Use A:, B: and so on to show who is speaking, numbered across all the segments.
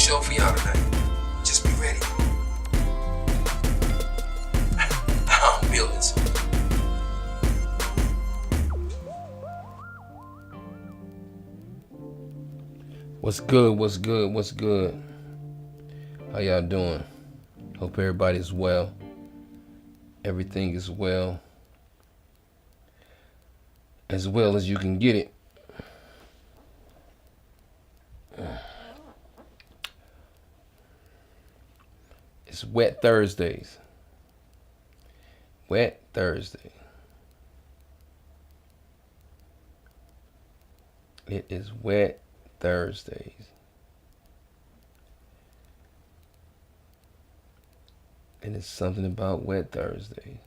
A: show for y'all tonight. Just be ready. I'm building something. What's good? What's good? What's good? How y'all doing? Hope everybody's well. Everything is well as you can get it. It's Wet Thursdays. Wet Thursday. It is Wet Thursdays. And it's something about Wet Thursday.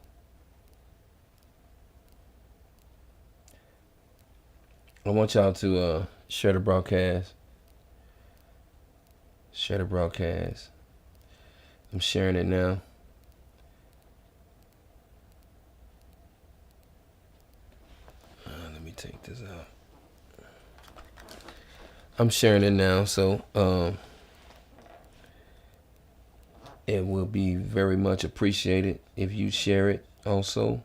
A: I want y'all to share the broadcast. Share the broadcast. I'm sharing it now. Let me take this out. I'm sharing it now, so it will be very much appreciated if you share it also.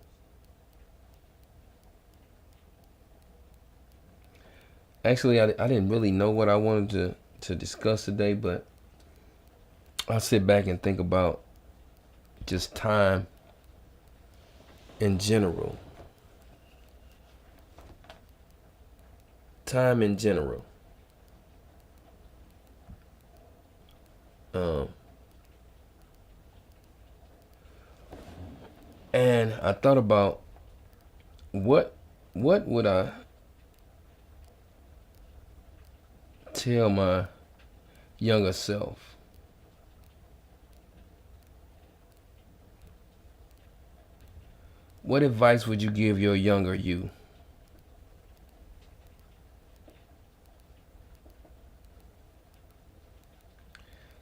A: Actually, I didn't really know what I wanted to discuss today, but I'll sit back and think about just time in general. Time in general. And I thought about what would I tell my younger self? What advice would you give your younger you?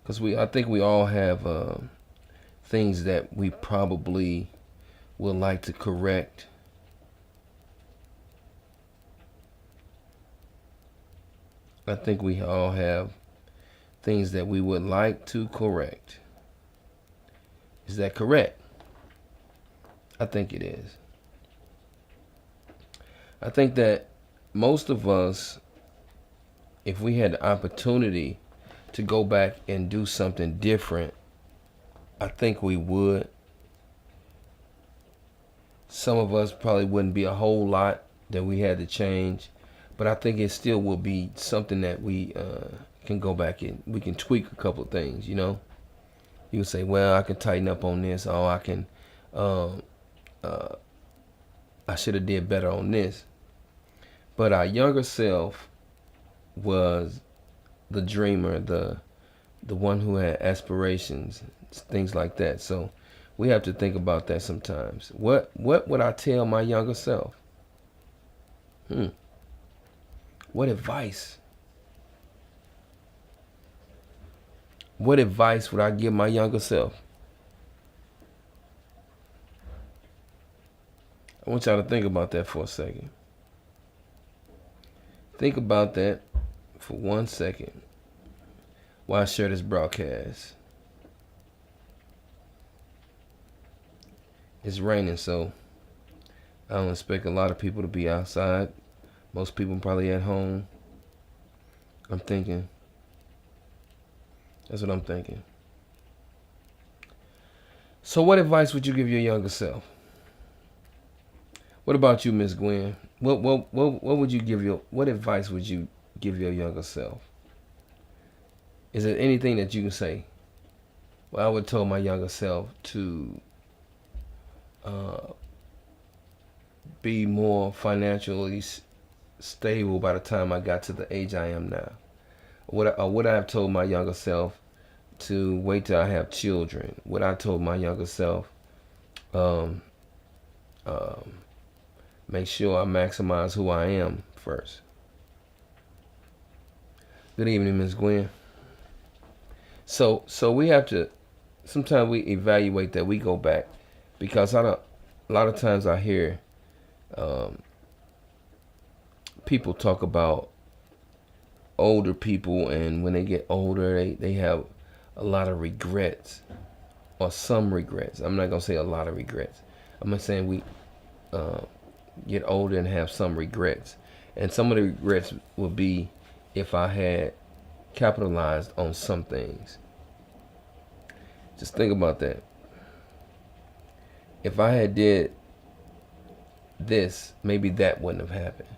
A: Because I think we all have things that we probably would like to correct. I think we all have things that we would like to correct. Is that correct? I think it is. I think that most of us, if we had the opportunity to go back and do something different, I think we would. Some of us probably wouldn't be a whole lot that we had to change, but I think it still will be something that we can go back and we can tweak a couple of things, you know. You would say, well, I can tighten up on this, or I can, I should have did better on this. But our younger self was the dreamer, the one who had aspirations, things like that. So we have to think about that sometimes. What would I tell my younger self? What advice? What advice would I give my younger self? I want y'all to think about that for a second. Think about that for 1 second while I share this broadcast. It's raining, so I don't expect a lot of people to be outside. Most people probably at home. I'm thinking. That's what I'm thinking. So what advice would you give your younger self? What about you, Miss Gwen? What would you give what advice would you give your younger self? Is there anything that you can say? Well, I would tell my younger self to be more financially stable by the time I got to the age I am now. Would I have told my younger self to wait till I have children? Would I told my younger self make sure I maximize who I am first? Good evening, Ms. Gwen. So we have to, sometimes we evaluate that, we go back, because a lot of times I hear people talk about older people, and when they get older, they have a lot of regrets, or some regrets. I'm not gonna say a lot of regrets. I'm gonna say we uh, get older and have some regrets, and some of the regrets would be if I had capitalized on some things. Just think about that. If I had did this, maybe that wouldn't have happened.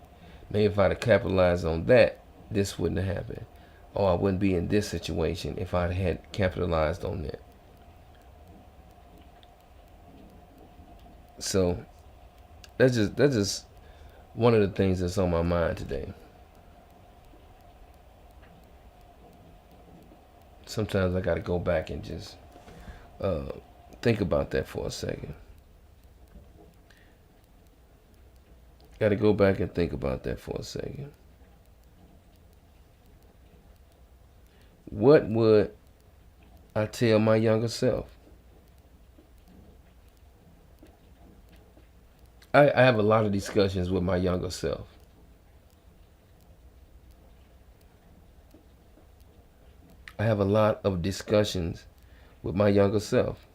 A: Maybe if I'd have capitalized on that, this wouldn't have happened. Or I wouldn't be in this situation if I had capitalized on that. So that's just one of the things that's on my mind today. Sometimes I got to go back and just think about that for a second. Got to go back and think about that for a second. What would I tell my younger self? I have a lot of discussions with my younger self. I have a lot of discussions with my younger self.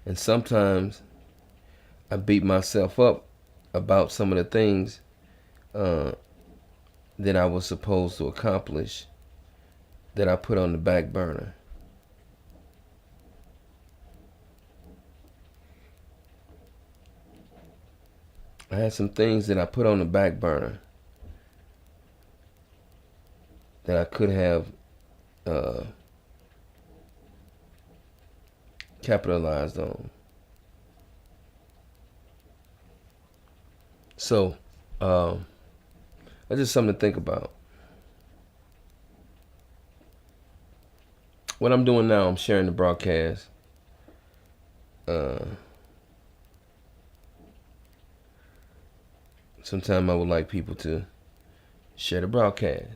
A: And sometimes I beat myself up about some of the things that I was supposed to accomplish that I put on the back burner. I had some things that I put on the back burner that I could have capitalized on. So that's just something to think about. What I'm doing now, I'm sharing the broadcast. Sometimes I would like people to share the broadcast.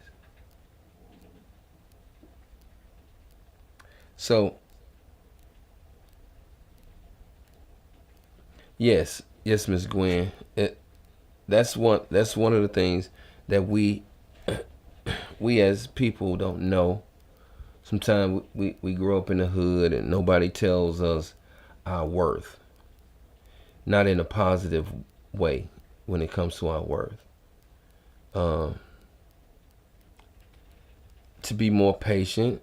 A: So, yes, Miss Gwen. That's one of the things that we as people don't know. Sometimes we grow up in the hood and nobody tells us our worth. Not in a positive way when it comes to our worth. To be more patient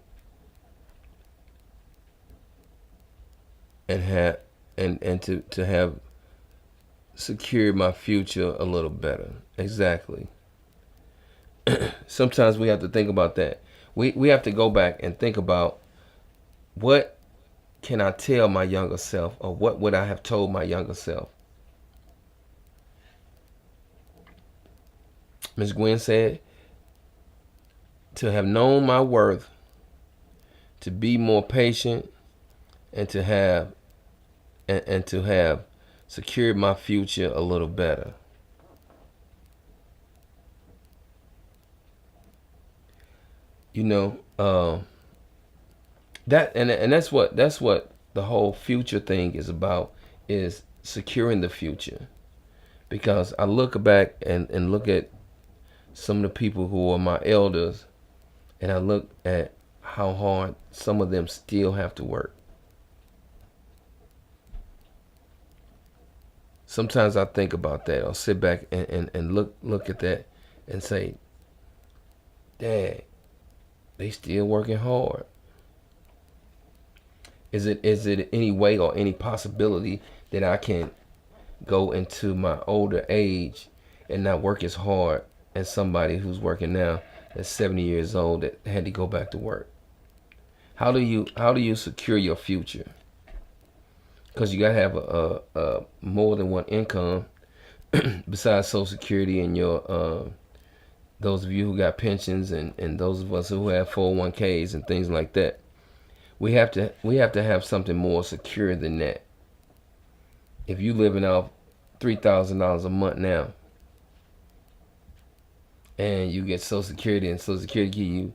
A: and to have secured my future a little better. Exactly. Sometimes we have to think about that. We have to go back and think about what can I tell my younger self, or what would I have told my younger self. Ms. Gwen said, to have known my worth, to be more patient, and to have secured my future a little better. You know, that's what the whole future thing is about, is securing the future. Because I look back and look at some of the people who are my elders, and I look at how hard some of them still have to work. Sometimes I think about that. I'll sit back and look at that and say, Dad, they still working hard. Is it any way or any possibility that I can go into my older age and not work as hard as somebody who's working now that's 70 years old that had to go back to work? How do you secure your future? Because you gotta have a more than one income besides Social Security and your those of you who got pensions and those of us who have 401ks and things like that. We have to have something more secure than that. If you living off $3,000 a month now, and you get Social Security, and Social Security give you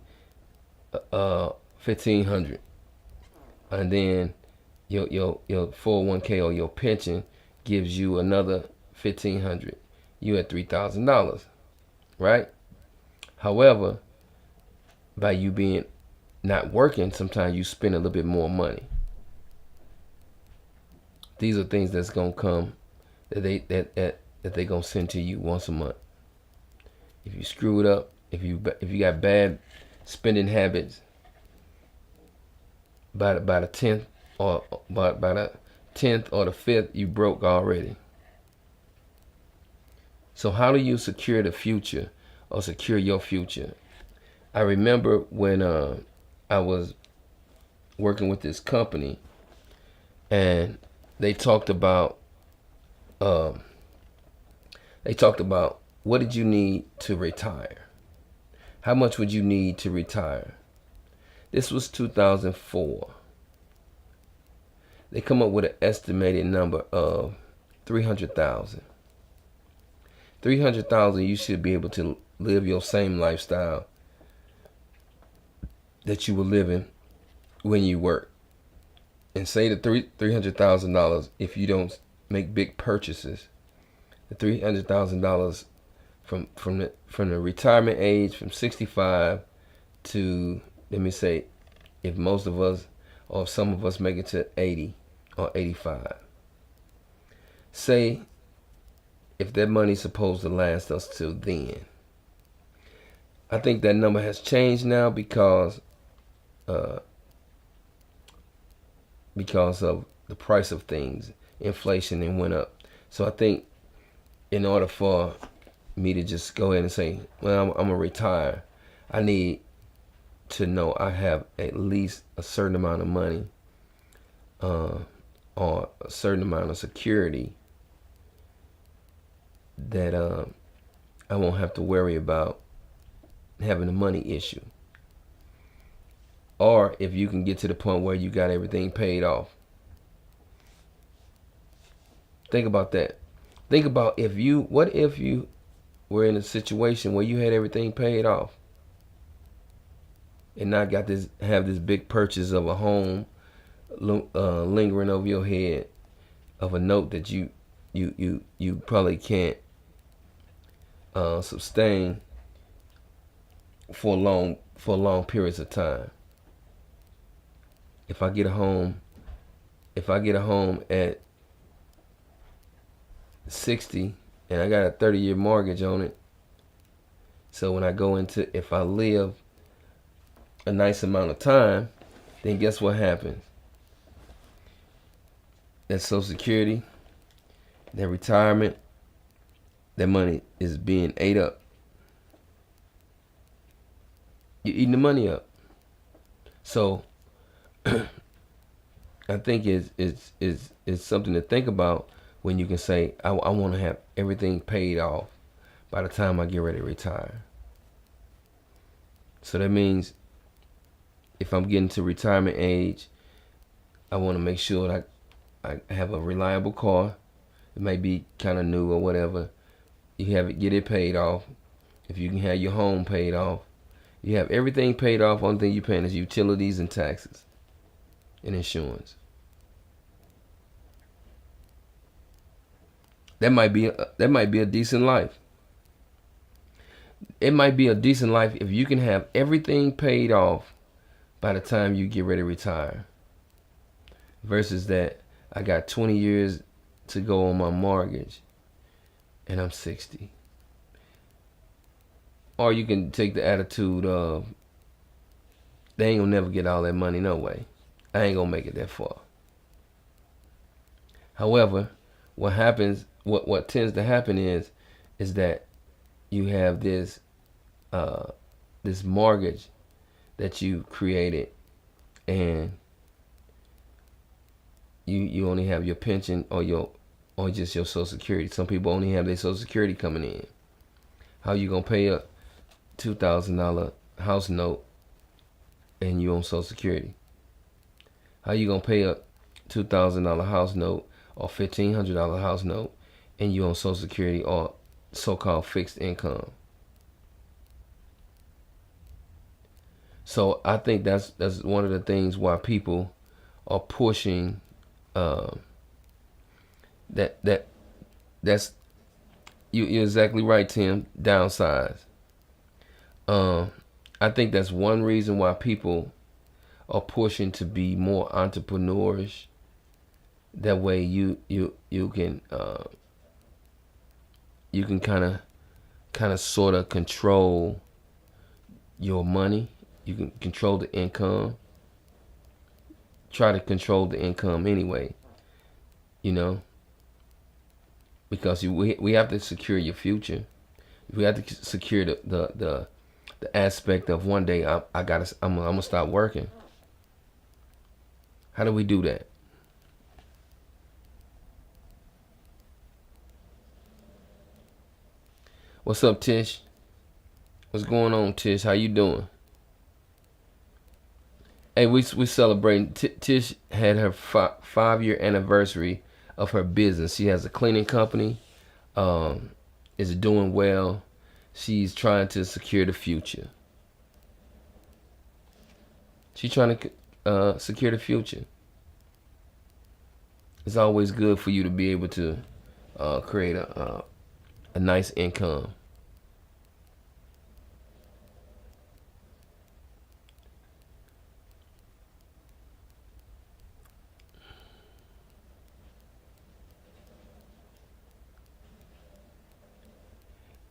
A: $1,500, and then your 401k or your pension gives you another $1,500, you at $3,000. right? However, by you being not working, sometimes you spend a little bit more money. These are things that's gonna come that they gonna send to you once a month. If you screw it up, if you got bad spending habits, by the 10th or by the 10th or the 5th, you broke already. So how do you secure the future or secure your future? I remember when I was working with this company, and they talked about um, what did you need to retire? How much would you need to retire? This was 2004. They come up with an estimated number of 300,000. 300,000, you should be able to live your same lifestyle that you were living when you work. And say the $300,000, if you don't make big purchases, the $300,000 from the retirement age from 65 to, let me say, if most of us or if some of us make it to 80 or 85. Say if that money's supposed to last us till then. I think that number has changed now because of the price of things, inflation, and went up. So I think in order for me to just go ahead and say, well, I'm gonna retire, I need to know I have at least a certain amount of money or a certain amount of security that I won't have to worry about having a money issue. Or if you can get to the point where you got everything paid off. Think about that. Think about what if you were in a situation where you had everything paid off and not have this big purchase of a home lingering over your head, of a note that you probably can't sustain for long periods of time. If I get a home at 60 and I got a 30-year mortgage on it, so when I go into, if I live a nice amount of time, then guess what happens? That Social Security, that retirement, that money is being ate up. You're eating the money up. So I think it's something to think about when you can say, I want to have everything paid off by the time I get ready to retire. So that means if I'm getting to retirement age, I want to make sure that I have a reliable car. It may be kind of new or whatever. You get it paid off. If you can have your home paid off, you have everything paid off. Only thing you're paying is utilities and taxes and insurance. That might be a decent life. It might be a decent life if you can have everything paid off by the time you get ready to retire. Versus that I got 20 years to go on my mortgage and I'm 60. Or you can take the attitude of, they ain't gonna never get all that money no way. I ain't gonna make it that far. However, what tends to happen is that you have this mortgage that you created, and you only have your pension or just your Social Security. Some people only have their Social Security coming in. How you gonna pay a $2,000 house note and you on Social Security? How you gonna pay a $2,000 house note or $1,500 house note and you on Social Security or so-called fixed income? So I think that's one of the things why people are pushing that's you're exactly right, Tim. Downsize. Um, I think that's one reason why people are pushing to be more entrepreneurish. That way, you can kind of sort of control your money. You can control the income. Try to control the income anyway. You know, because we have to secure your future. We have to secure the aspect of one day I'm gonna stop working. How do we do that? What's up, Tish? What's going on, Tish? How you doing? Hey, we celebrating. Tish had her 5 year anniversary of her business. She has a cleaning company. Um, is doing well. She's trying to secure the future. She's trying to secure the future. It's always good for you to be able to create a nice income.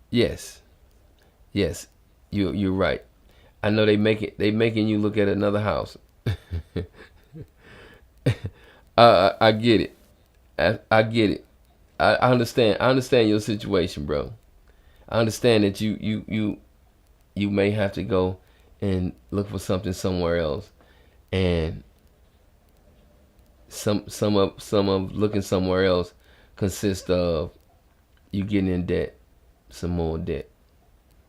A: Yes, yes, you're right. I know they making you look at another house. I get it. I get it. I understand. I understand your situation, bro. I understand that you may have to go and look for something somewhere else, and some of looking somewhere else consists of you getting in debt, some more debt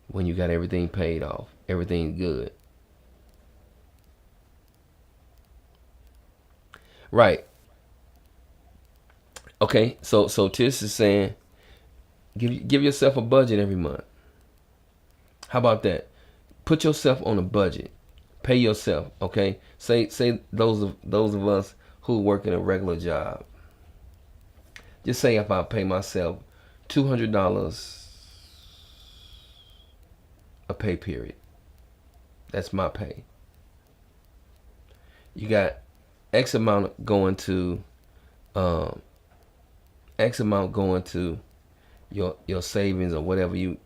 A: when you got everything paid off, everything good. Right. Okay. So Tish is saying give yourself a budget every month. How about that? Put yourself on a budget. Pay yourself. Okay. Say those of us who work in a regular job. Just say if I pay myself $200 a pay period. That's my pay. You got X amount going to um, X amount going to your savings or whatever you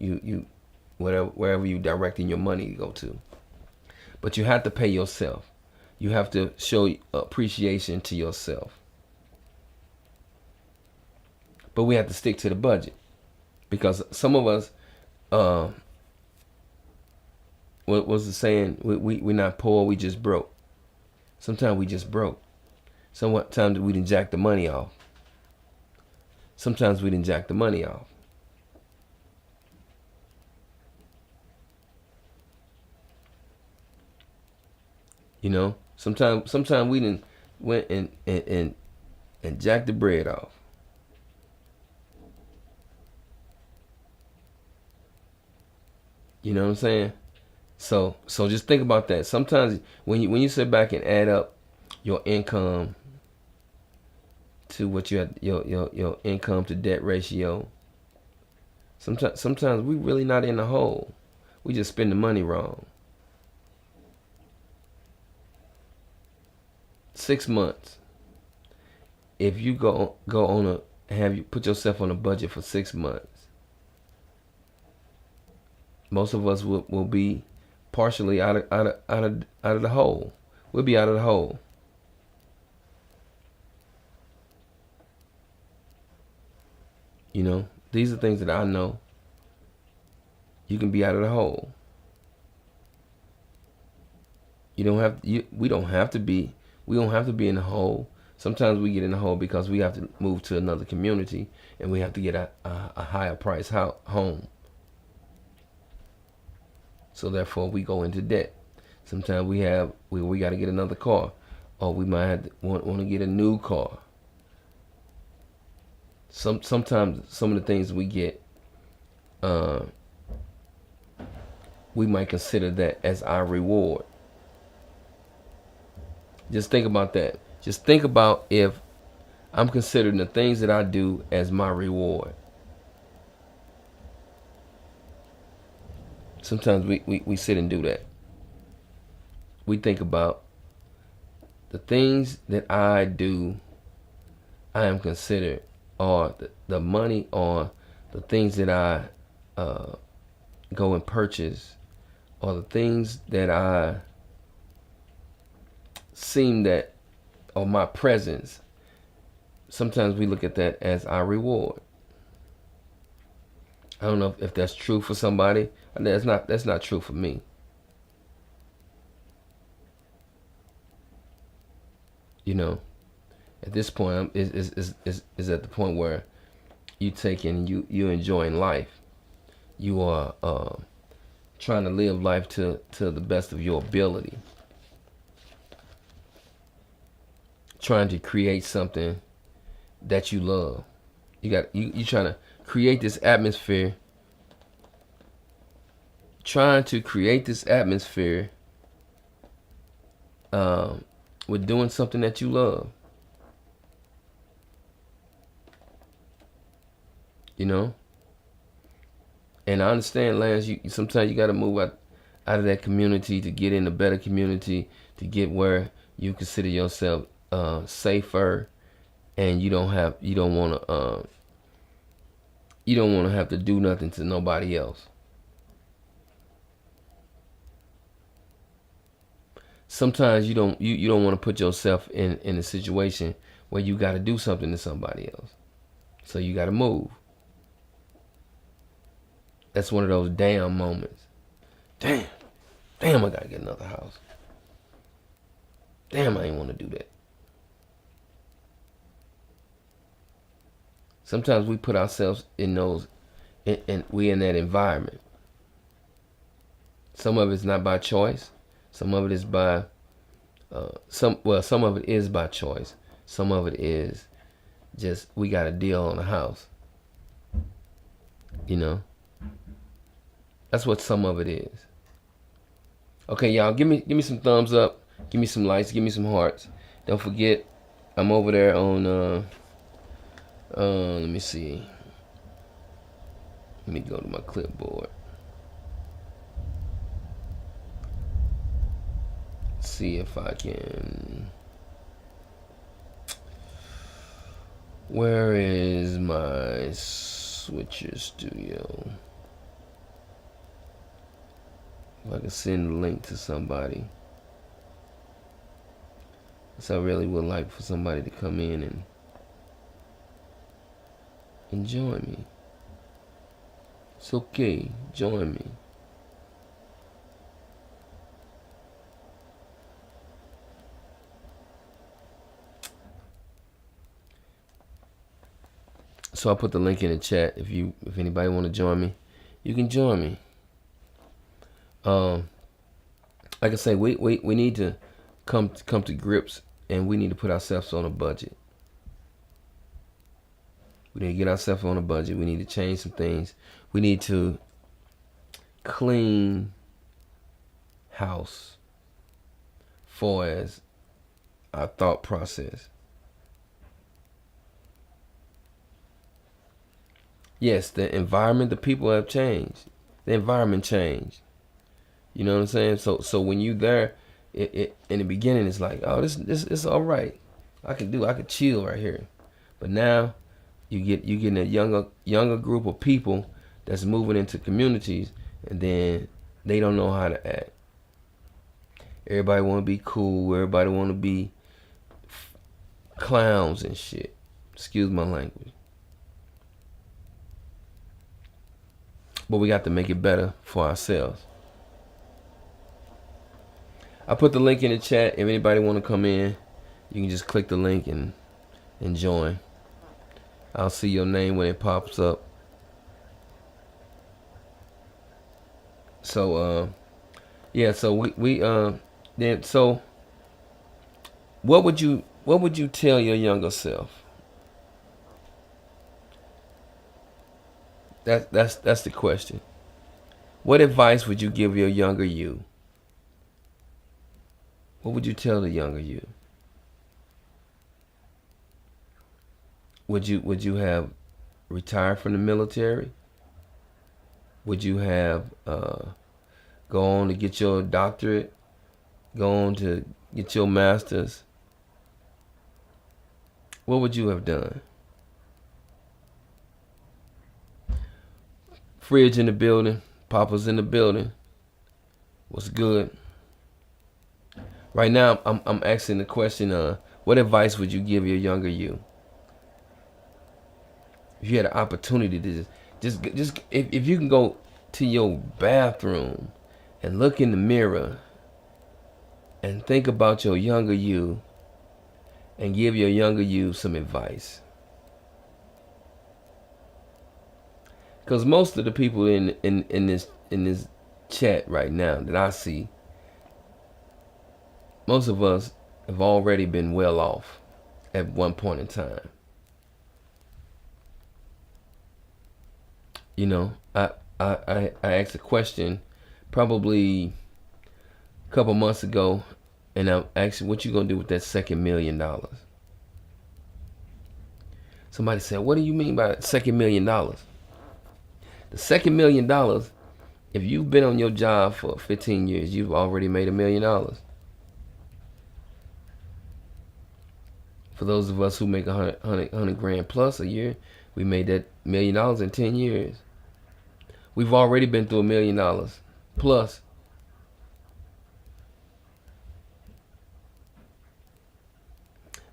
A: whatever wherever you directing your money to go to. But you have to pay yourself. You have to show appreciation to yourself. But we have to stick to the budget because some of us, what was the saying? We're not poor, we just broke. Sometimes we just broke. Sometimes we didn't jack the money off. Sometimes we didn't jack the money off. You know, sometimes we didn't went and jacked the bread off. You know what I'm saying? So just think about that. Sometimes when you sit back and add up your income to what you have your income to debt ratio, sometimes we really not in the hole. We just spend the money wrong. 6 months. If you go on a have you put yourself on a budget for 6 months, most of us will be partially out of the hole. We'll be out of the hole. You know, these are things that I know. You can be out of the hole. You don't have we don't have to be in the hole. Sometimes we get in the hole because we have to move to another community and we have to get a higher price home. So therefore we go into debt. Sometimes we got to get another car, or we might have to want to get a new car. Sometimes some of the things we get, uh, we might consider that as our reward. Just think about that. Just think about if I'm considering the things that I do as my reward. Sometimes we sit and do that. We think about the things that I do, I am considered, or the money, or the things that I go and purchase, or the things that I seem that, or my presence. Sometimes we look at that as our reward. I don't know if that's true for somebody. That's not true for me. You know, at this point, is at the point where you taking you enjoying life. You are trying to live life to the best of your ability. Trying to create something that you love. You trying to create this atmosphere. Trying to create this atmosphere with doing something that you love. You know? And I understand, Lance, you sometimes you gotta move out of that community to get in a better community, to get where you consider yourself safer, and you don't want to have to do nothing to nobody else. Sometimes you don't want to put yourself in a situation where you got to do something to somebody else, so you got to move. That's one of those damn moments. Damn, I gotta get another house. Damn, I ain't want to do that. Sometimes we put ourselves in those, and we in that environment. Some of it's not by choice. Some of it is by, some of it is by choice. Some of it is just we got a deal on a house. You know, that's what some of it is. Okay, y'all, give me some thumbs up, give me some likes, give me some hearts. Don't forget, I'm over there on let me see. Let me go to my clipboard. See if I can. Where is my Switcher Studio? If I can send a link to somebody. So I really would like for somebody to come in and join me. It's okay, join me. So I put the link in the chat. If anybody want to join me, you can join me. Like I say, we need to come to grips, and we need to put ourselves on a budget. We need to get ourselves on a budget. We need to change some things. We need to clean house for as our thought process. Yes, the environment, the people have changed. The environment changed. You know what I'm saying? So when you there, it in the beginning it's like, oh, this is all right. I could chill right here. But now you getting a younger group of people that's moving into communities, and then they don't know how to act. Everybody want to be cool. Everybody want to be clowns and shit. Excuse my language. But we got to make it better for ourselves. I put the link in the chat. If anybody want to come in, you can just click the link and join. I'll see your name when it pops up. So yeah, so we then so what would you tell your younger self? That's the question. What advice would you give your younger you? What would you tell the younger you? Would you have retired from the military? Would you have go on to get your doctorate, go on to get your master's, what would you have done? Fridge in the building, Papa's in the building. What's good? Right now, I'm asking the question: what advice would you give your younger you? If you had an opportunity to just if you can go to your bathroom and look in the mirror and think about your younger you and give your younger you some advice. Because most of the people in this chat right now that I see, most of us have already been well off at one point in time. You know, I asked a question probably a couple months ago, and I asked, what you gonna do with that second $1 million? Somebody said, what do you mean by second $1 million? The second $1 million, if you've been on your job for 15 years, you've already made $1 million. For those of us who make 100 grand plus a year, we made that $1 million in 10 years. We've already been through $1 million plus.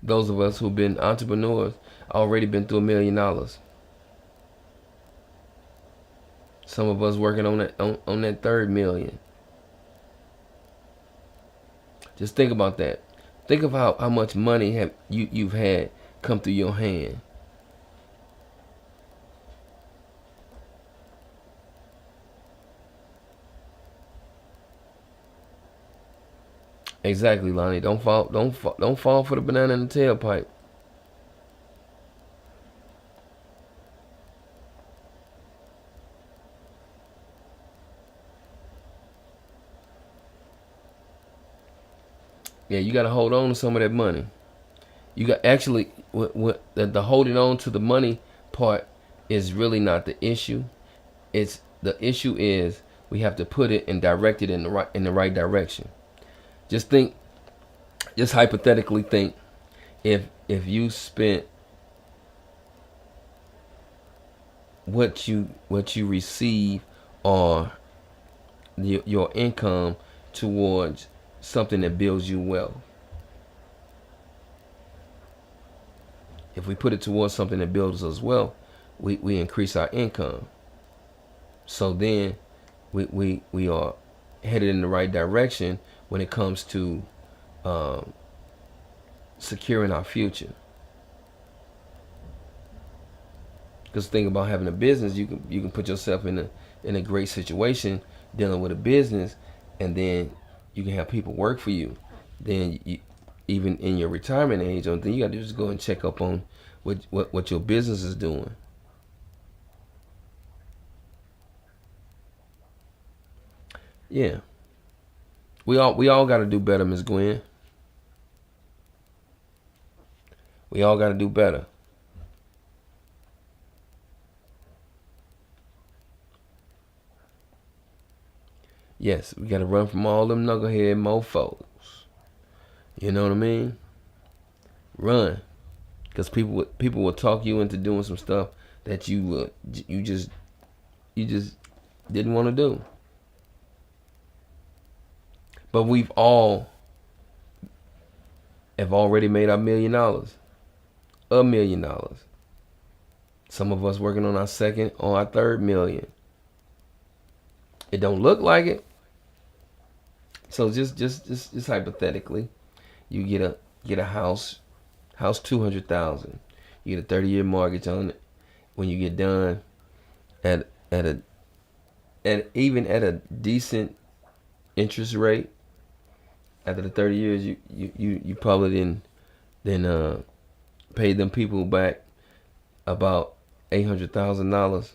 A: Those of us who've been entrepreneurs already been through $1 million. Some of us working on that third million. Just think about that. Think of how much money you've had come through your hand. Exactly, Lonnie. Don't fall for the banana in the tailpipe. Yeah, you got to hold on to some of that money. You got actually the holding on to the money part is really not the issue. It's the issue is we have to put it and direct it in the right direction. Just hypothetically think, if you spent what you receive or your income towards something that builds you wealth. If we put it towards something that builds us wealth, we increase our income. So then we are headed in the right direction when it comes to securing our future. Because think about having a business, you can put yourself in a great situation dealing with a business, and then you can have people work for you. Then even in your retirement age, the only thing you got to do is go and check up on what your business is doing. Yeah, we all got to do better, Miss Gwen. We all got to do better. Yes, we got to run from all them knucklehead mofos. You know what I mean? Run, because people will talk you into doing some stuff that you just didn't want to do. But we've all have already made our $1 million, $1 million. Some of us working on our second or our third million. It don't look like it. So just hypothetically, you get a house 200,000. You get a 30-year mortgage on it. When you get done, at even at a decent interest rate, after the 30 years, you probably then pay them people back about $800,000.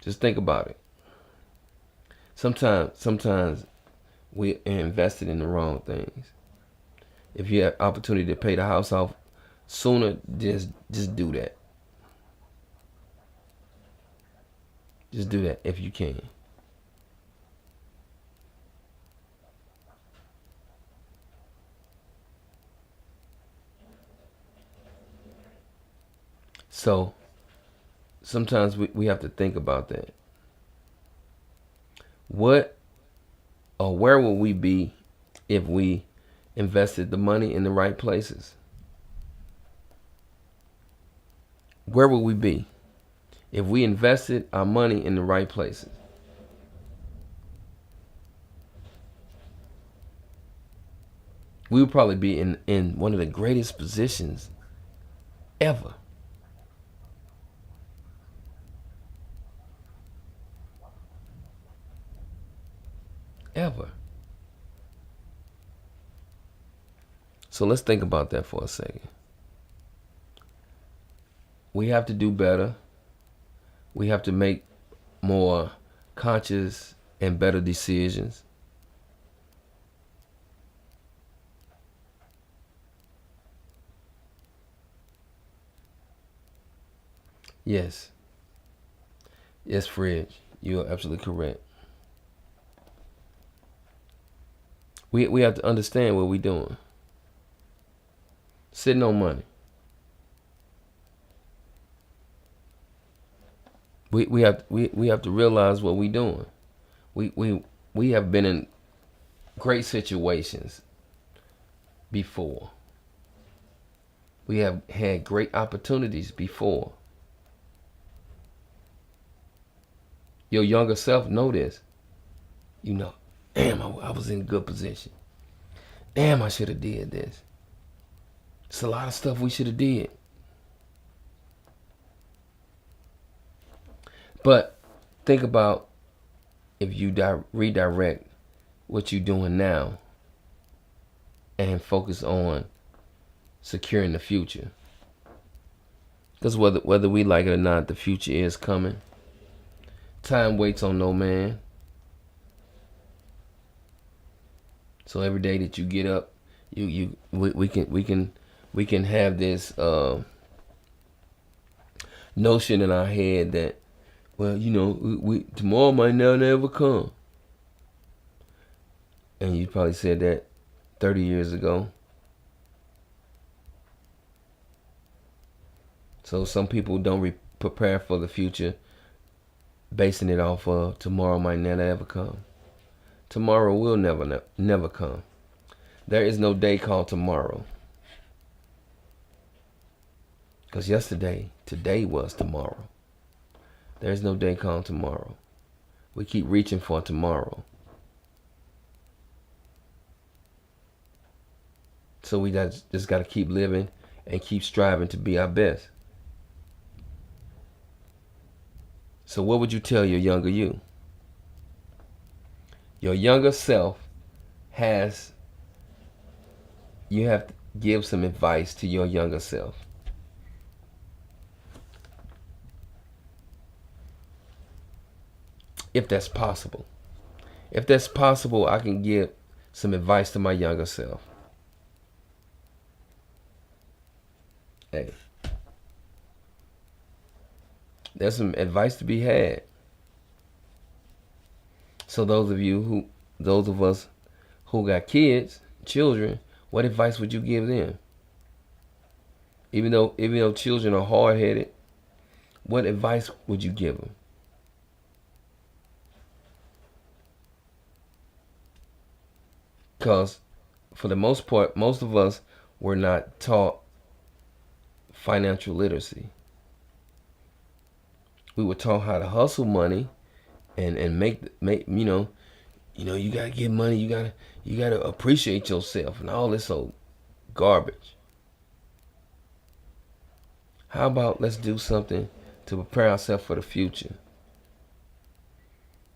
A: Just think about it. Sometimes we invested in the wrong things. If you have opportunity to pay the house off sooner, just do that. Just do that if you can. So sometimes we have to think about that. What or where will we be if we invested the money in the right places? Where will we be if we invested our money in the right places? We would probably be in one of the greatest positions ever. Ever. So let's think about that for a second. We have to do better. We have to make more conscious and better decisions. Yes. Yes, Fred. You are absolutely correct. We have to understand what we're doing. Sitting on money. We have to realize what we're doing. We have been in great situations before. We have had great opportunities before. Your younger self know this. You know, damn, I was in a good position. Damn, I should have did this. It's a lot of stuff we should have did. But think about if you redirect what you're doing now and focus on securing the future. Because whether we like it or not, the future is coming. Time waits on no man. So every day that you get up, we can have this notion in our head that, well, you know, tomorrow might never come. And you probably said that 30 years ago. So some people don't prepare for the future, basing it off of tomorrow might never ever come. Tomorrow will never come. There is no day called tomorrow. Because today was tomorrow. There's no day called tomorrow. We keep reaching for tomorrow. So we just got to keep living and keep striving to be our best. So what would you tell your younger you? Your younger self you have to give some advice to your younger self. If that's possible. If that's possible, I can give some advice to my younger self. Hey, there's some advice to be had. So those of us who got children, what advice would you give them? Even though children are hard-headed, what advice would you give them? Because for the most part, most of us were not taught financial literacy. We were taught how to hustle money and make you gotta get money, you gotta appreciate yourself and all this old garbage. How about let's do something to prepare ourselves for the future?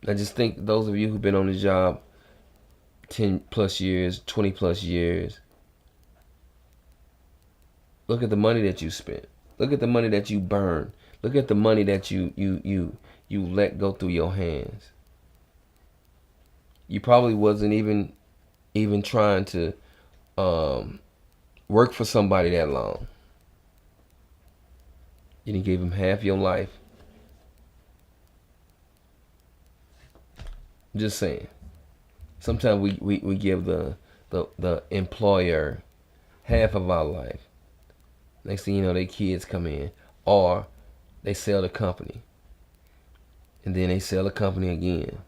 A: I just think those of you who've been on the job 10 plus years, 20 plus years, look at the money that you spent. Look at the money that you burned. Look at the money that you let go through your hands. You probably wasn't even trying to work for somebody that long. You didn't give them half your life. I'm just saying. Sometimes we give the employer half of our life. Next thing you know, their kids come in, or they sell the company, and then they sell the company again,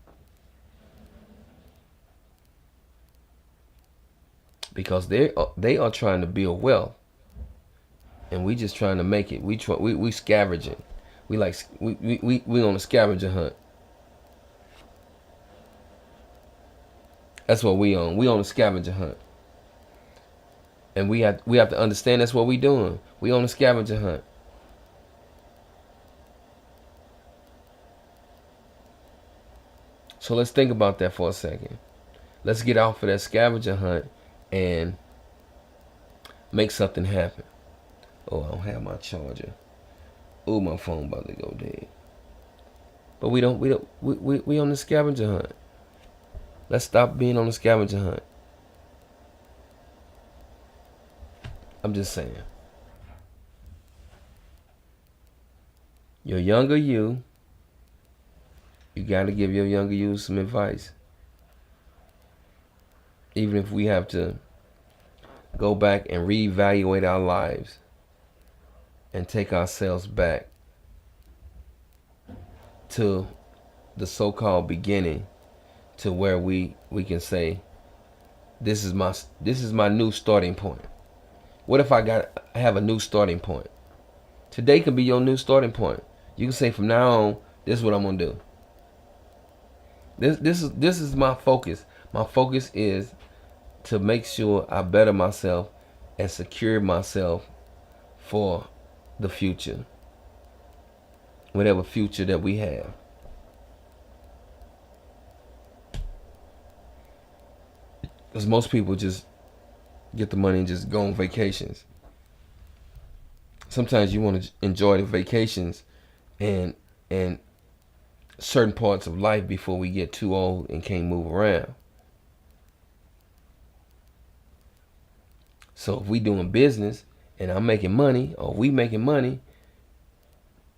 A: because they are trying to build wealth, and we just trying to make it. We scavenging. We on a scavenger hunt. That's what we on. We on a scavenger hunt. And we have to understand that's what we doing. We on a scavenger hunt. So let's think about that for a second. Let's get off of that scavenger hunt and make something happen. Oh, I don't have my charger. Oh, my phone about to go dead. But we on the scavenger hunt. Let's stop being on the scavenger hunt. I'm just saying. Your younger you got to give your younger you some advice. Even if we have to go back and reevaluate our lives and take ourselves back to the so-called beginning, to where we can say, this is my new starting point. What if I have a new starting point? Today could be your new starting point. You can say, from now on, this is what I'm gonna do. This is my focus. My focus is to make sure I better myself and secure myself for the future, whatever future that we have. Because most people just get the money and just go on vacations. Sometimes you want to enjoy the vacations and certain parts of life before we get too old and can't move around. So if we doing business and I'm making money, or we making money,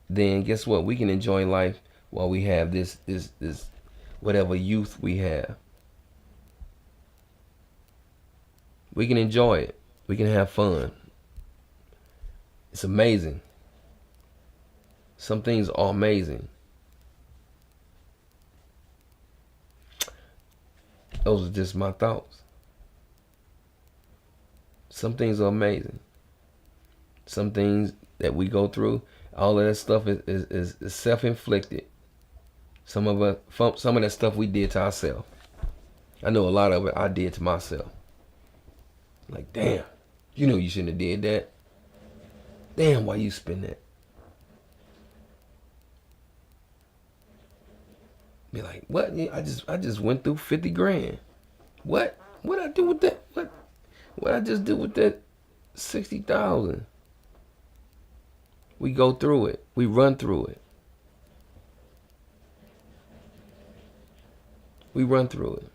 A: then guess what? We can enjoy life while we have this whatever youth we have. We can enjoy it. We can have fun. It's amazing. Some things are amazing. Those are just my thoughts. Some things are amazing. Some things that we go through, all of that stuff is self-inflicted. Some of that stuff we did to ourselves. I know a lot of it I did to myself. Like, damn, you know you shouldn't have did that. Damn, why you spend that? Be like, what? I just went through 50 grand. What? What I do with that? What I just do with that 60,000? We go through it. We run through it. We run through it.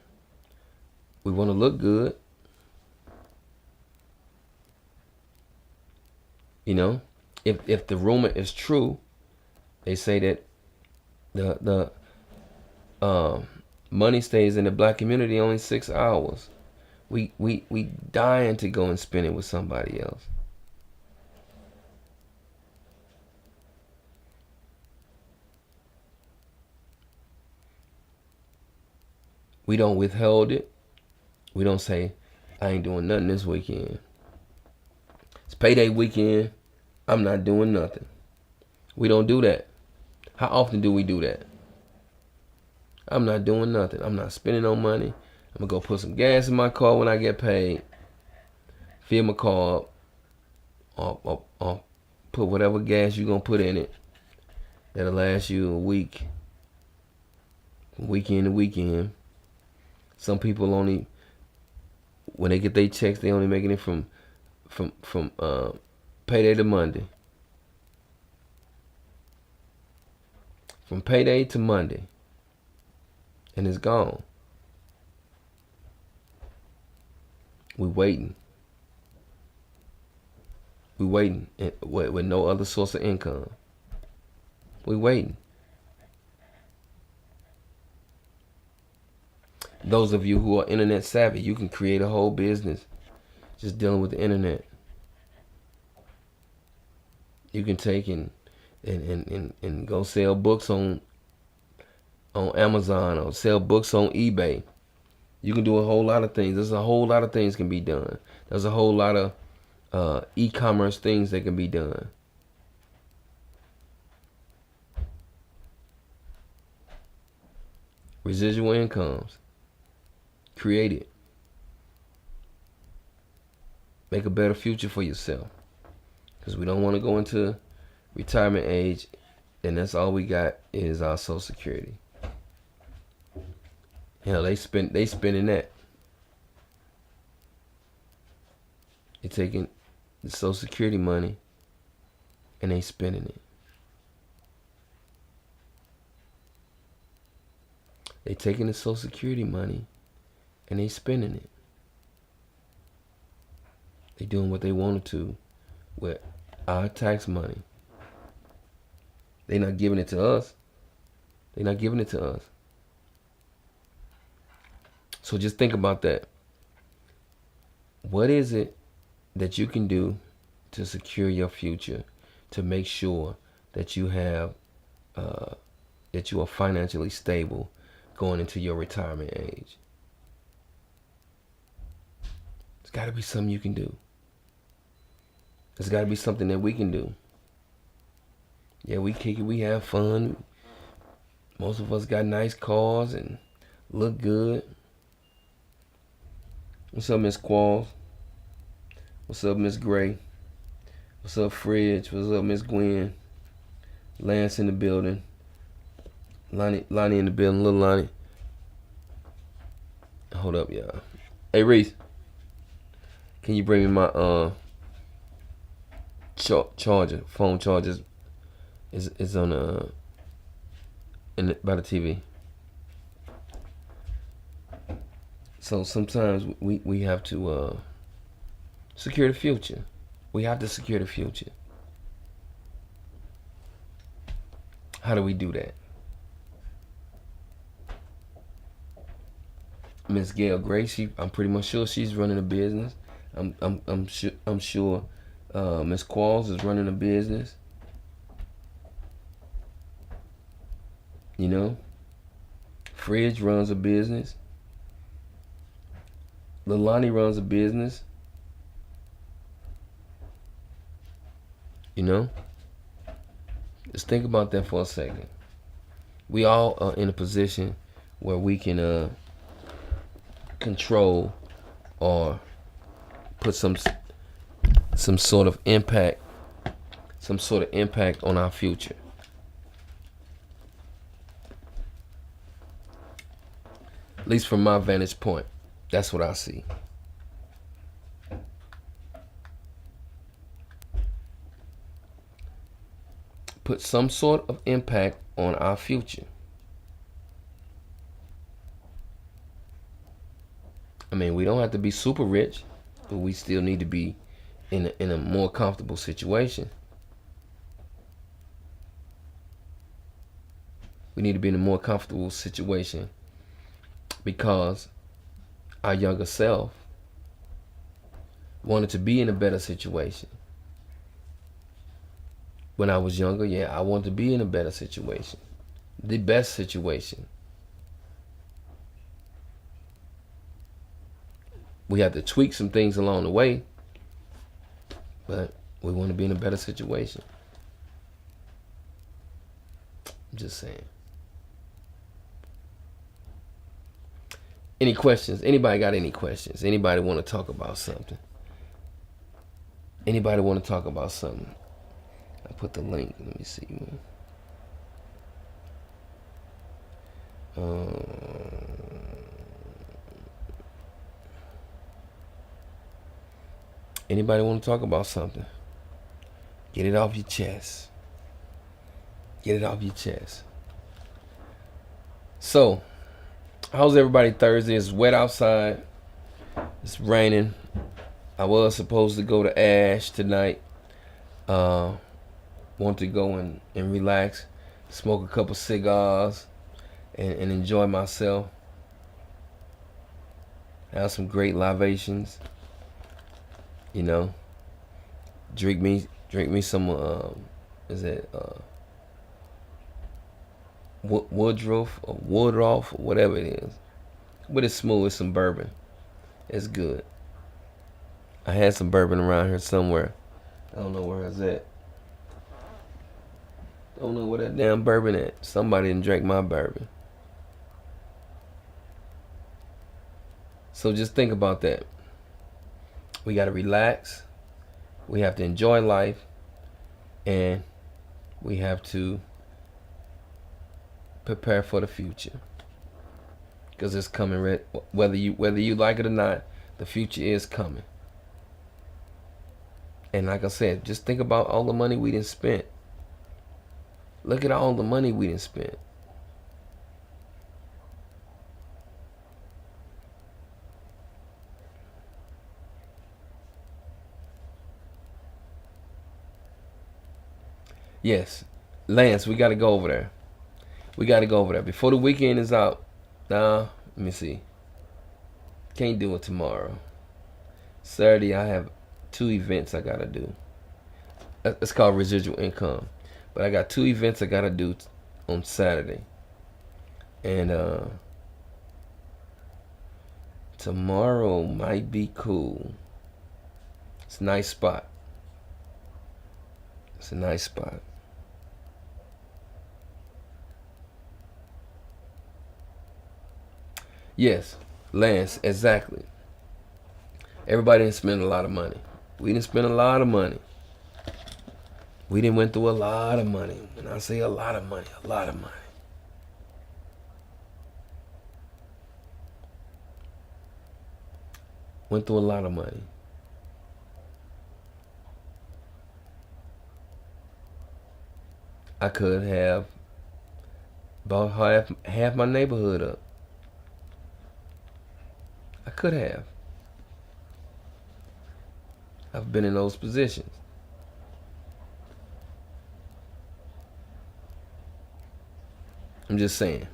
A: We want to look good. You know, if the rumor is true, they say that the money stays in the black community only 6 hours. We dying to go and spend it with somebody else. We don't withhold it. We don't say, I ain't doing nothing this weekend. It's payday weekend. I'm not doing nothing. We don't do that. How often do we do that? I'm not doing nothing. I'm not spending no money. I'm going to go put some gas in my car when I get paid. Fill my car up. Or put whatever gas you're going to put in it. That'll last you a week. From weekend to weekend. Some people only, when they get their checks, they only making it from payday to Monday. From payday to Monday. And it's gone. We waiting. We waiting with no other source of income. We waiting. Those of you who are internet savvy, you can create a whole business just dealing with the internet. You can take and go sell books on Amazon or sell books on eBay. You can do a whole lot of things. There's a whole lot of things can be done. There's a whole lot of e-commerce things that can be done. Residual incomes. Create it. Make a better future for yourself. Because we don't want to go into retirement age and that's all we got is our Social Security. Hell, they spending that. They taking the Social Security money and they spending it. They taking the Social Security money and they spending it. They doing what they wanted to with our tax money. They not giving it to us. They not giving it to us. So just think about that. What is it that you can do to secure your future, to make sure that you have, that you are financially stable going into your retirement age? It's got to be something you can do. There's got to be something that we can do. Yeah, we kick it, we have fun. Most of us got nice cars and look good. What's up, Miss Qualls? What's up, Miss Gray? What's up, Fridge? What's up, Miss Gwen? Lance in the building. Lonnie in the building, little Lonnie. Hold up, y'all. Hey, Reese. Can you bring me my charger? Phone charger is on by the TV. So sometimes we have to secure the future. We have to secure the future. How do we do that? Miss Gail Gray, I'm pretty much sure she's running a business. I'm sure Miss Qualls is running a business. You know, Fridge runs a business. Lilani runs a business. You know, just think about that for a second. We all are in a position where we can control or put some sort of impact on our future. At least from my vantage point, that's what I see. Put some sort of impact on our future. I mean, we don't have to be super rich, but we still need to be in a more comfortable situation. We need to be in a more comfortable situation because our younger self wanted to be in a better situation. When I was younger, yeah, I wanted to be in a better situation, the best situation. We had to tweak some things along the way, but we want to be in a better situation. I'm just saying. Any questions? Anybody got any questions? Anybody want to talk about something? Anybody want to talk about something? I put the link. Let me see. Anybody want to talk about something? Get it off your chest. Get it off your chest. So, how's everybody Thursday? It's wet outside. It's raining. I was supposed to go to Ash tonight. Want to go and relax, smoke a couple cigars, and enjoy myself. have some great libations. You know, drink me some. Is it Woodruff or Woodruff or whatever it is? But it's smooth. It's some bourbon. It's good. I had some bourbon around here somewhere. I don't know where it's at. Don't know where that damn bourbon at. Somebody didn't drink my bourbon. So just think about that. We got to relax. We have to enjoy life. And we have to prepare for the future. Because it's coming. Whether you like it or not, the future is coming. And like I said, just think about all the money we done spent. Look at all the money we done spent. Yes, Lance, we got to go over there. We got to go over there before the weekend is out. Nah, let me see. Can't do it tomorrow. Saturday, I have 2 events I got to do. It's called residual income. But I got 2 events I got to do on Saturday. And tomorrow might be cool. It's a nice spot. It's a nice spot. Yes, Lance, exactly. Everybody didn't spend a lot of money. We didn't spend a lot of money. We didn't went through a lot of money. When I say a lot of money, a lot of money. Went through a lot of money. I could have bought half my neighborhood up. I could have. I've been in those positions. I'm just saying.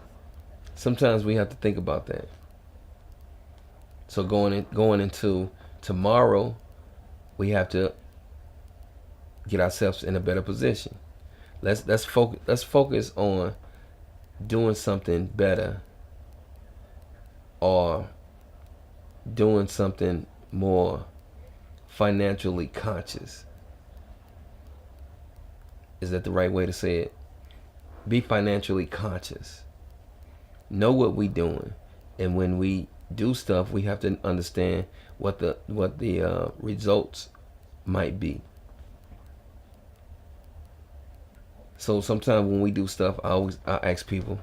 A: Sometimes we have to think about that. So going into tomorrow, we have to get ourselves in a better position. Let's focus on doing something better, or doing something more financially conscious. Is that the right way to say it? Be financially conscious. Know what we doing, and when we do stuff, we have to understand what the results might be. So sometimes when we do stuff, I ask people,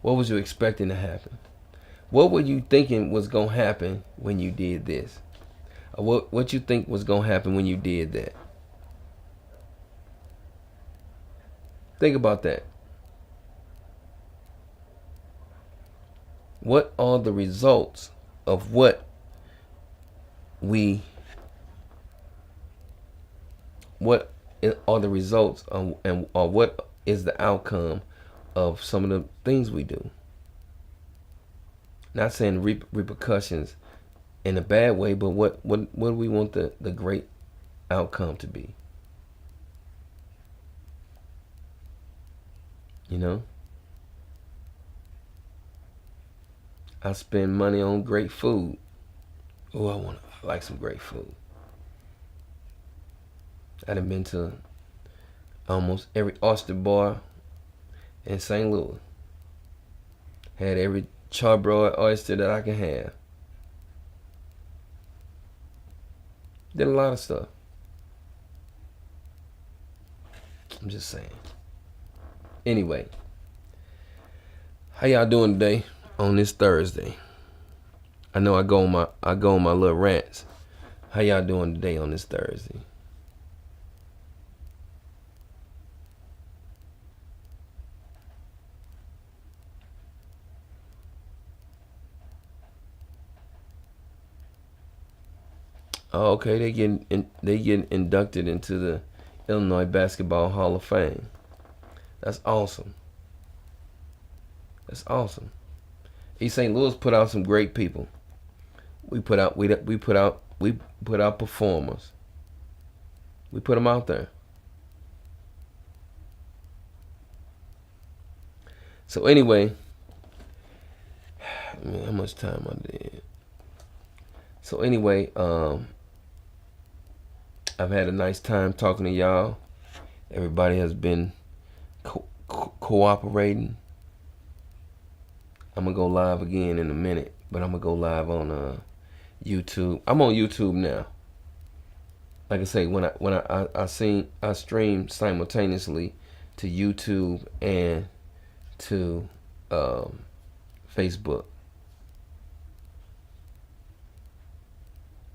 A: what was you expecting to happen? What were you thinking was gonna happen when you did this? Or what you think was gonna happen when you did that? Think about that. What are the results of what are the results or what is the outcome of some of the things we do? Not saying repercussions in a bad way, but what do we want the great outcome to be? You know? I spend money on great food. Oh, I like some great food. I done been to almost every oyster bar in St. Louis. Had every charbroiled oyster that I can have. Did a lot of stuff. I'm just saying. Anyway, how y'all doing today on this Thursday? I know I go on my little rants. How y'all doing today on this Thursday? Oh, okay, they getting inducted into the Illinois Basketball Hall of Fame. That's awesome. That's awesome. East St. Louis put out some great people. We put out performers. We put them out there. So anyway, man, how much time I did? So anyway, I've had a nice time talking to y'all. Everybody has been cooperating. I'm gonna go live again in a minute, but I'm gonna go live on YouTube. I'm on YouTube now. Like I say, when I stream simultaneously to YouTube and to Facebook.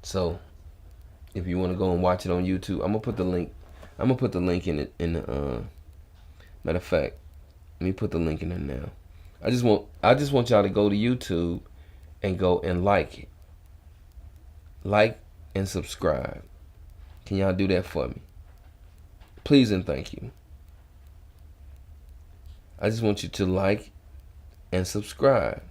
A: So if you want to go and watch it on YouTube, I'm gonna put the link. I'm gonna put the link in it. Matter of fact, let me put the link in there now. I just want y'all to go to YouTube and go and like and subscribe. Can y'all do that for me? Please and thank you. I just want you to like and subscribe.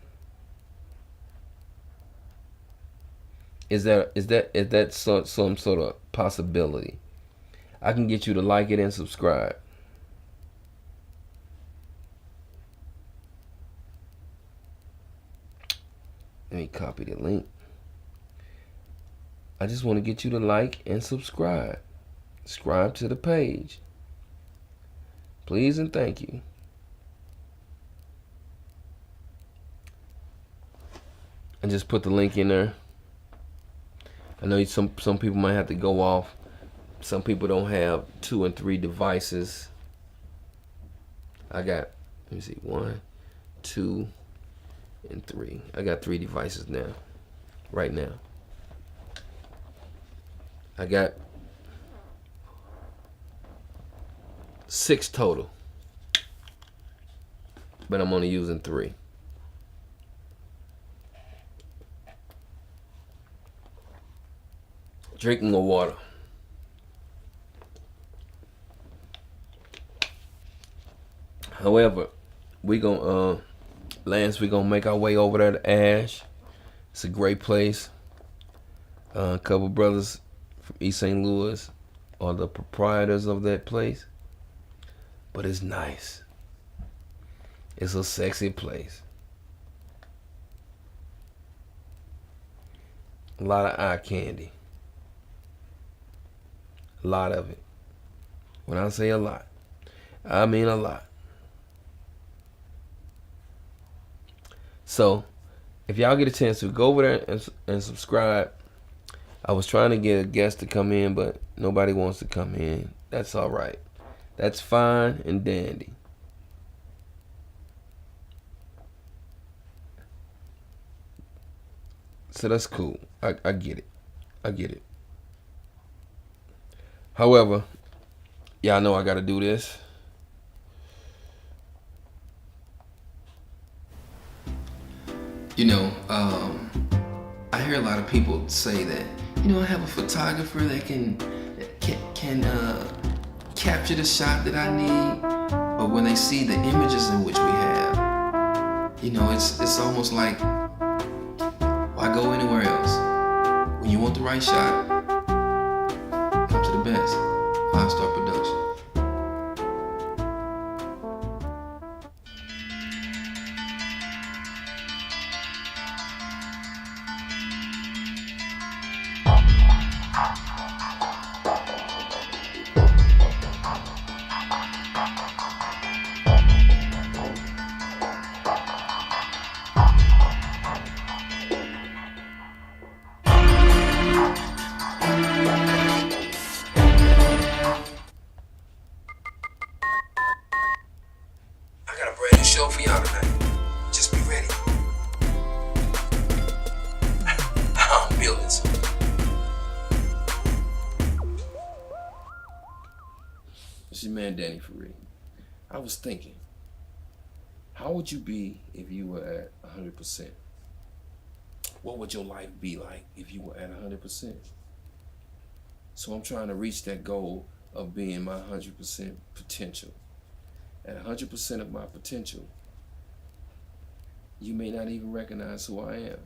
A: Is that some sort of possibility? I can get you to like it and subscribe. Let me copy the link. I just want to get you to like and subscribe. Subscribe to the page. Please and thank you. And just put the link in there. I know some people might have to go off. Some people don't have 2 and 3 devices. I got, let me see, 1, 2, and 3. I got 3 devices now. Right now. I got 6 total. But I'm only using 3. Drinking the water. However, we gonna Lance, we gonna make our way over there to Ash. It's a great place. A couple brothers from East St. Louis are the proprietors of that place. But it's nice. It's a sexy place. A lot of eye candy. A lot of it. When I say a lot, I mean a lot. So, if y'all get a chance to go over there and subscribe. I was trying to get a guest to come in, but nobody wants to come in. That's all right. That's fine and dandy. So that's cool. I get it. I get it. However, y'all know I gotta do this. You know, I hear a lot of people say that, I have a photographer that can capture the shot that I need, but when they see the images in which we have, it's almost like, why go anywhere else? When you want the right shot, come to the best. 5-Star Production. Show for y'all tonight. Just be ready. I'm building something. This is man Danny for real. I was thinking, how would you be if you were at 100%? What would your life be like if you were at 100%? So I'm trying to reach that goal of being my 100% potential. At 100% of my potential, you may not even recognize who I am.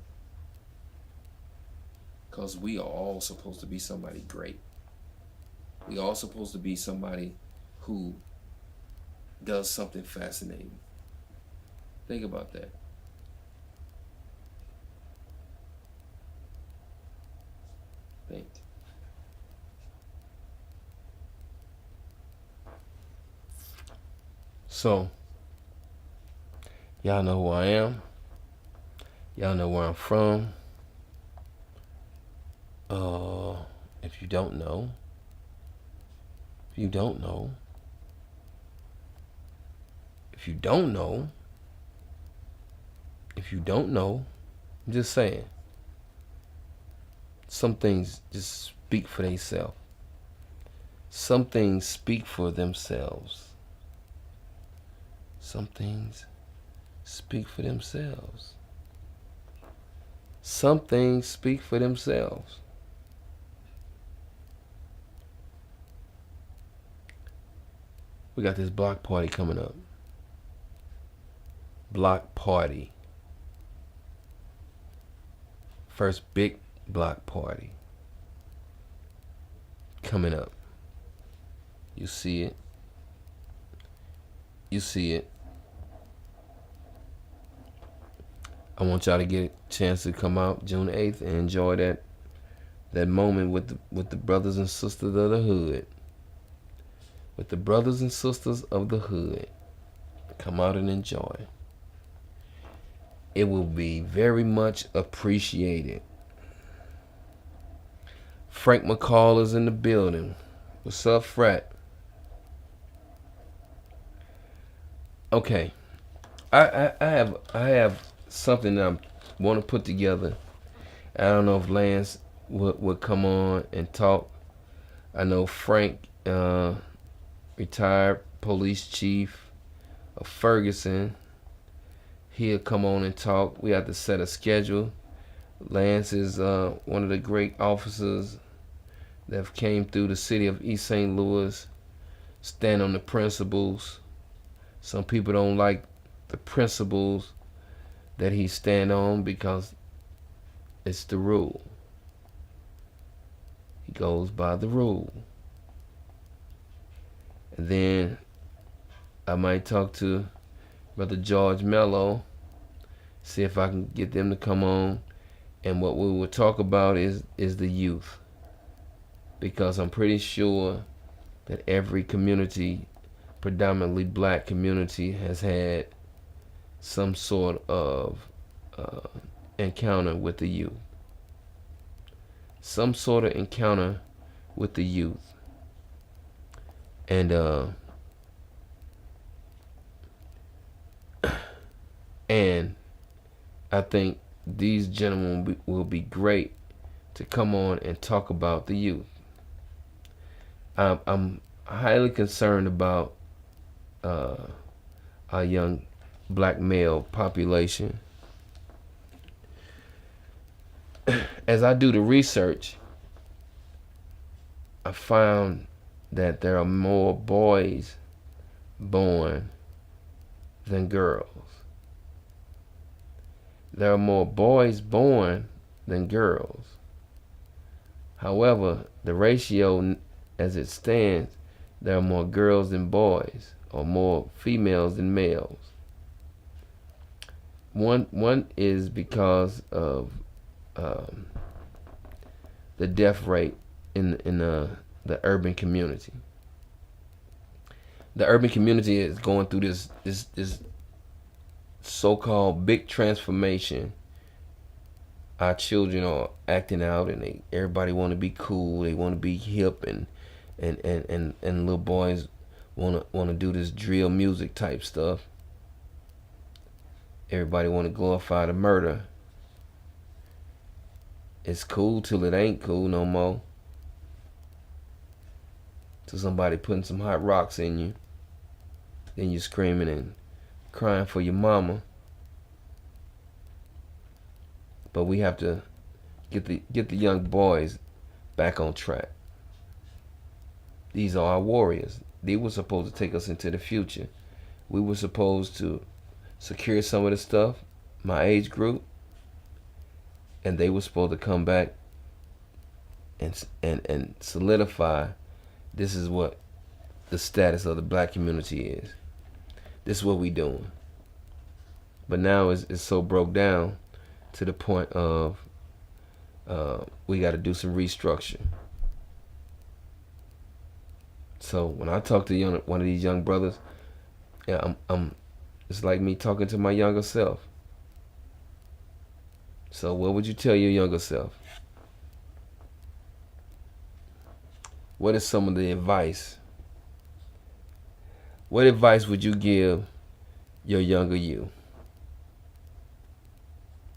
A: Because we are all supposed to be somebody great. We all supposed to be somebody who does something fascinating. Think about that. Think. So, y'all know who I am. Y'all know where I'm from. If you don't know, if you don't know, if you don't know, if you don't know, I'm just saying. Some things just speak for themselves. Some things speak for themselves. Some things speak for themselves. Some things speak for themselves. We got this block party coming up. Block party. First big block party coming up. You see it. You see it. I want y'all to get a chance to come out June 8th and enjoy that moment with the brothers and sisters of the hood. With the brothers and sisters of the hood. Come out and enjoy. It will be very much appreciated. Frank McCall is in the building. What's up, Frat? Okay. I have something that I want to put together. I don't know if Lance would come on and talk. I know Frank, retired police chief of Ferguson, he'll come on and talk. We have to set a schedule. Lance is one of the great officers that have came through the city of East St. Louis, stand on the principles. Some people don't like the principles that he stand on because it's the rule. He goes by the rule. And then I might talk to Brother George Mello, see if I can get them to come on. And what we will talk about is the youth. Because I'm pretty sure that every community, predominantly black community, has had some sort of encounter with the youth. Some sort of encounter with the youth. And I think these gentlemen will be great to come on and talk about the youth. I'm highly concerned about our young black male population. As I do the research, I found that there are more boys born than girls. There are more boys born than girls. However, the ratio as it stands, there are more girls than boys, or more females than males. One is because of the death rate in the urban community. The urban community is going through this so-called big transformation. Our children are acting out, and everybody want to be cool. They want to be hip, and little boys want to do this drill music type stuff. Everybody want to glorify the murder. It's cool till it ain't cool no more. Till somebody putting some hot rocks in you, then you're screaming and crying for your mama. But we have to get the young boys back on track. These are our warriors. They were supposed to take us into the future. We were supposed to secure some of the stuff, my age group, and they were supposed to come back and solidify this is what the status of the black community is. This is what we doing. But now it's so broke down to the point of we got to do some restructure. So when I talk to one of these young brothers, yeah, it's like me talking to my younger self. So what would you tell your younger self? What is some of the advice? What advice would you give your younger you?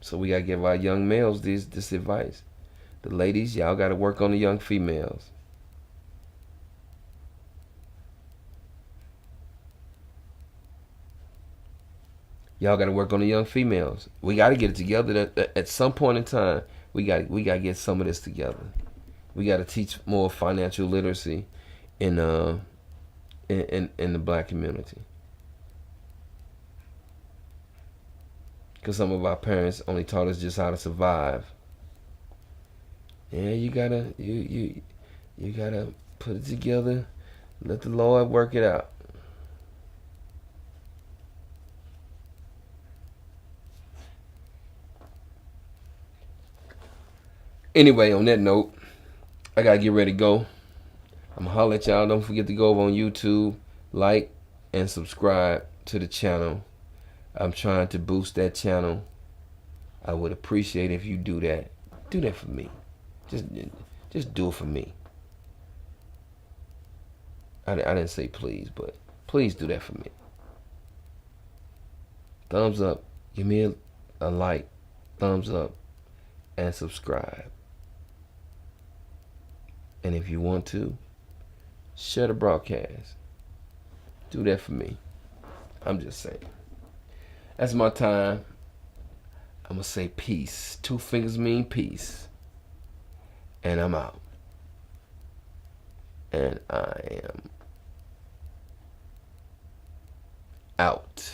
A: So we gotta give our young males this advice. The ladies, y'all gotta work on the young females. Y'all gotta work on the young females. We gotta get it together. At some point in time, we gotta get some of this together. We gotta teach more financial literacy in the black community. Because some of our parents only taught us just how to survive. Yeah, you gotta put it together. Let the Lord work it out. Anyway, on that note, I gotta get ready to go. I'm gonna holler at y'all. Don't forget to go over on YouTube, like, and subscribe to the channel. I'm trying to boost that channel. I would appreciate if you do that. Do that for me. Just do it for me. I didn't say please, but please do that for me. Thumbs up. Give me a like. Thumbs up. And subscribe. And if you want to, share the broadcast. Do that for me. I'm just saying. That's my time. I'm going to say peace. 2 fingers mean peace. And I'm out. And I am out.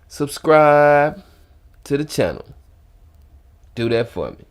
A: Subscribe to the channel. Do that for me.